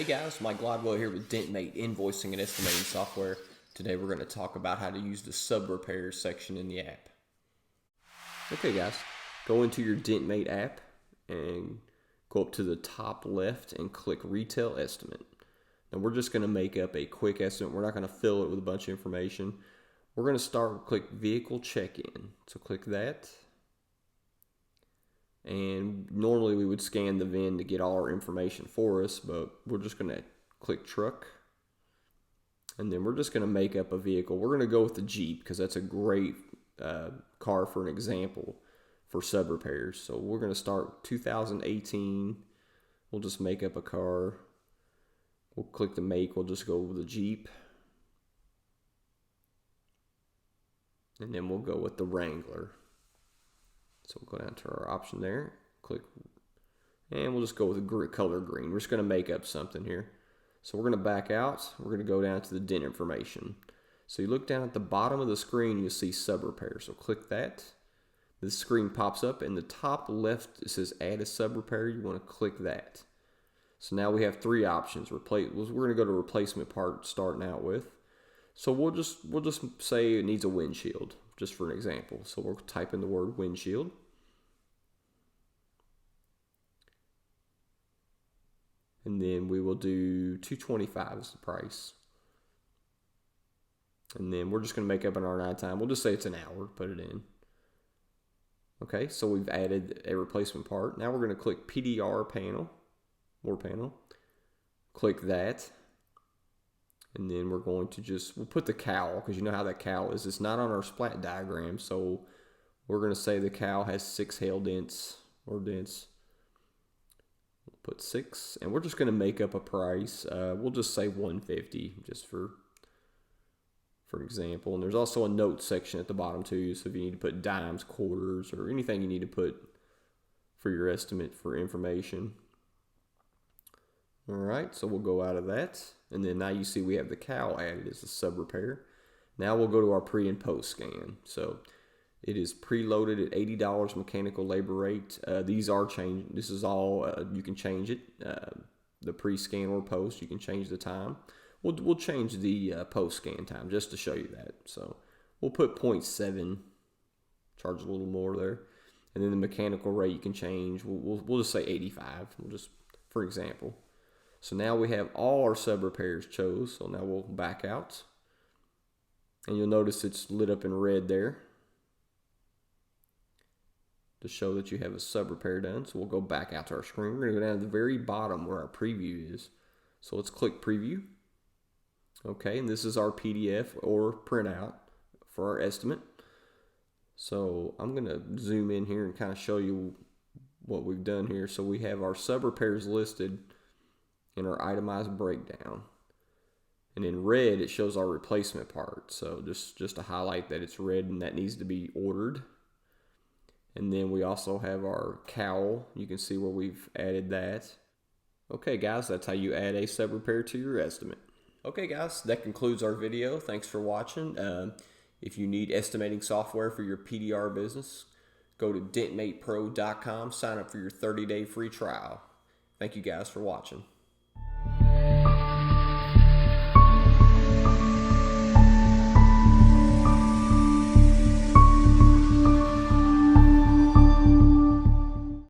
guys, Mike Gladwell here with DentMate Invoicing and Estimating Software. Today we're going to talk about how to use the sub-repairs section in the app. Okay guys, go into your DentMate app and go up to the top left and click Retail Estimate. Now we're just going to make up a quick estimate. We're not going to fill it with a bunch of information. We're going to start with click Vehicle Check-In. So click that. And normally we would scan the VIN to get all our information for us, but we're just going to click Truck. And then we're just going to make up a vehicle. We're going to go with the Jeep because that's a great car for an example for sub repairs. So we're going to start 2018. We'll just make up a car. We'll click the make. We'll just go with the Jeep. And then we'll go with the Wrangler. So we'll go down to our option there, click, and we'll just go with the color green. We're just going to make up something here. So we're going to back out. We're going to go down to the dent information. So you look down at the bottom of the screen, you'll see sub repair. So click that. This screen pops up. In the top left, it says add a sub repair. You want to click that. So now we have three options. We're going to go to replacement part starting out with. So we'll just say it needs a windshield, just for an example. So we'll type in the word windshield. And then we will do $225 as the price. And then we're just going to make up an R9 time. We'll just say it's an hour, put it in. Okay, so we've added a replacement part. Now we're going to click PDR panel, more panel. Click that. And then we're going to we'll put the cowl, because you know how that cowl is. It's not on our splat diagram, so we're going to say the cowl has 6 hail dents or dents. We'll put 6, and we're just going to make up a price. We'll just say $150, just for example. And there's also a note section at the bottom too, so if you need to put dimes, quarters, or anything you need to put for your estimate for information. All right, so we'll go out of that. And then now you see we have the cowl added as a sub repair. Now we'll go to our pre and post scan. So it is preloaded at $80 mechanical labor rate. These are changed. This is all, you can change it. The pre-scan or post, you can change the time. We'll change the post scan time just to show you that. So we'll put 0.7, charge a little more there. And then the mechanical rate you can change. We'll just say 85, for example. So now we have all our sub repairs chose. So now we'll back out. And you'll notice it's lit up in red there to show that you have a sub repair done. So we'll go back out to our screen. We're going to go down to the very bottom where our preview is. So let's click preview. Okay, and this is our PDF or printout for our estimate. So I'm going to zoom in here and kind of show you what we've done here. So we have our sub repairs listed in our itemized breakdown, and in red it shows our replacement part. So just to highlight that it's red and that needs to be ordered. And then we also have our cowl. You can see where we've added that. Okay guys, that's how you add a sub repair to your estimate. Okay guys, that concludes our video. Thanks for watching. If you need estimating software for your PDR business, go to dentmatepro.com, sign up for your 30-day free trial. Thank you guys for watching.